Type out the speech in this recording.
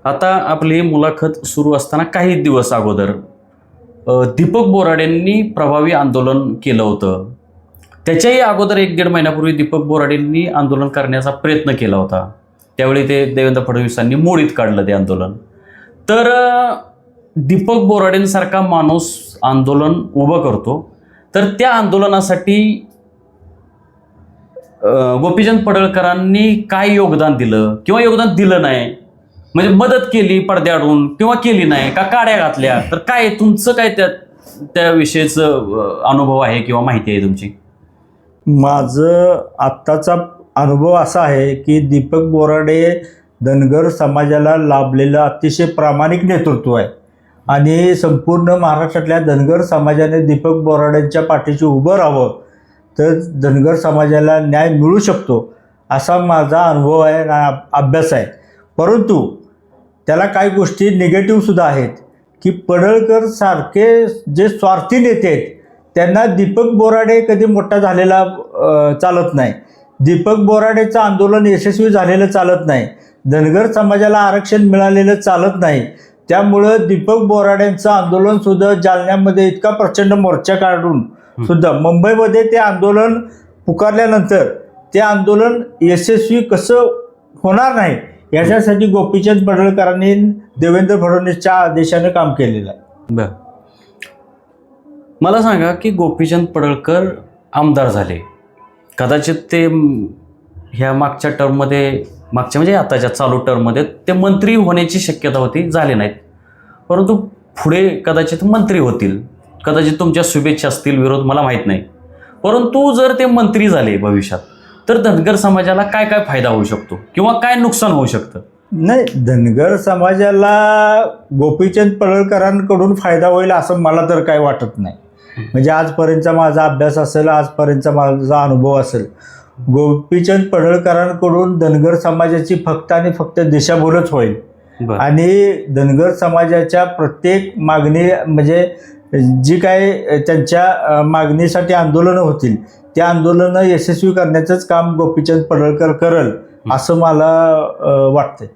आता आपली मुलाखत सुरू असताना काही दिवस अगोदर दीपक बोराडेंनी प्रभावी आंदोलन केलं होतं. त्याच्याही अगोदर 1-1.5 महिन्यापूर्वी दीपक बोराडेंनी आंदोलन करण्याचा प्रयत्न केला होता. त्यावेळी ते देवेंद्र फडणवीसांनी मोडीत काढलं ते आंदोलन. तर दीपक बोराडेंसारखा माणूस आंदोलन उभं करतो, तर त्या आंदोलनासाठी गोपीचंद पडळकरांनी काय योगदान दिलं किंवा योगदान दिलं नाही, म्हणजे मदत केली पडद्याआडून किंवा केली नाही का काड्या घातल्या, तर काय तुमचं काय त्याविषयीचं अनुभव आहे किंवा माहिती आहे तुमची? माझं आत्ताचा अनुभव असा आहे की दीपक बोराडे धनगर समाजाला लाभलेलं अतिशय प्रामाणिक नेतृत्व आहे आणि संपूर्ण महाराष्ट्रातल्या धनगर समाजाने दीपक बोराडेंच्या पाठीशी उभं राहावं तर धनगर समाजाला न्याय मिळू शकतो असा माझा अनुभव आहे आणि अभ्यास आहे. परंतु त्याला काही गोष्टी निगेटिव्हसुद्धा आहेत की पडळकर सारखे जे स्वार्थी नेते आहेत त्यांना दीपक बोराडे कधी मोठा झालेला चालत नाही. दीपक बोराडेचं आंदोलन यशस्वी झालेलं चालत नाही. धनगर समाजाला आरक्षण मिळालेलं चालत नाही. त्यामुळं दीपक बोराडेंचं आंदोलनसुद्धा जालन्यामध्ये इतका प्रचंड मोर्चा काढून सुद्धा मुंबईमध्ये ते आंदोलन पुकारल्यानंतर ते आंदोलन यशस्वी कसं होणार नाही याच्यासाठी गोपीचंद पडळकरांनी देवेंद्र फडणवीसच्या आदेशाने काम केलेलं आहे. बरं, मला सांगा की गोपीचंद पडळकर आमदार झाले, कदाचित ते ह्या मागच्या टर्ममध्ये, मागच्या म्हणजे आताच्या चालू टर्ममध्ये ते मंत्री होण्याची शक्यता होती, झाले नाहीत. परंतु पुढे कदाचित मंत्री होतील, कदाचित तुमच्या शुभेच्छा असतील, विरोध मला माहीत नाही. परंतु जर ते मंत्री झाले भविष्यात तर धनगर समाजाला काय काय फायदा होऊ शकतो किंवा काय नुकसान होऊ शकतं? नाही, धनगर समाजाला गोपीचंद पडळकरांकडून फायदा होईल असं मला तर काही वाटत नाही. म्हणजे आजपर्यंतचा माझा अभ्यास असेल, आजपर्यंतचा माझा अनुभव असेल, गोपीचंद पडळकरांकडून धनगर समाजाची फक्त आणि फक्त दिशाभूलच होईल आणि धनगर समाजाच्या प्रत्येक मागणी म्हणजे जी काय त्यांच्या मागणीसाठी आंदोलनं होतील त्या आंदोलनं यशस्वी करण्याचंच काम गोपीचंद पडळकर करल असं मला वाटतंय.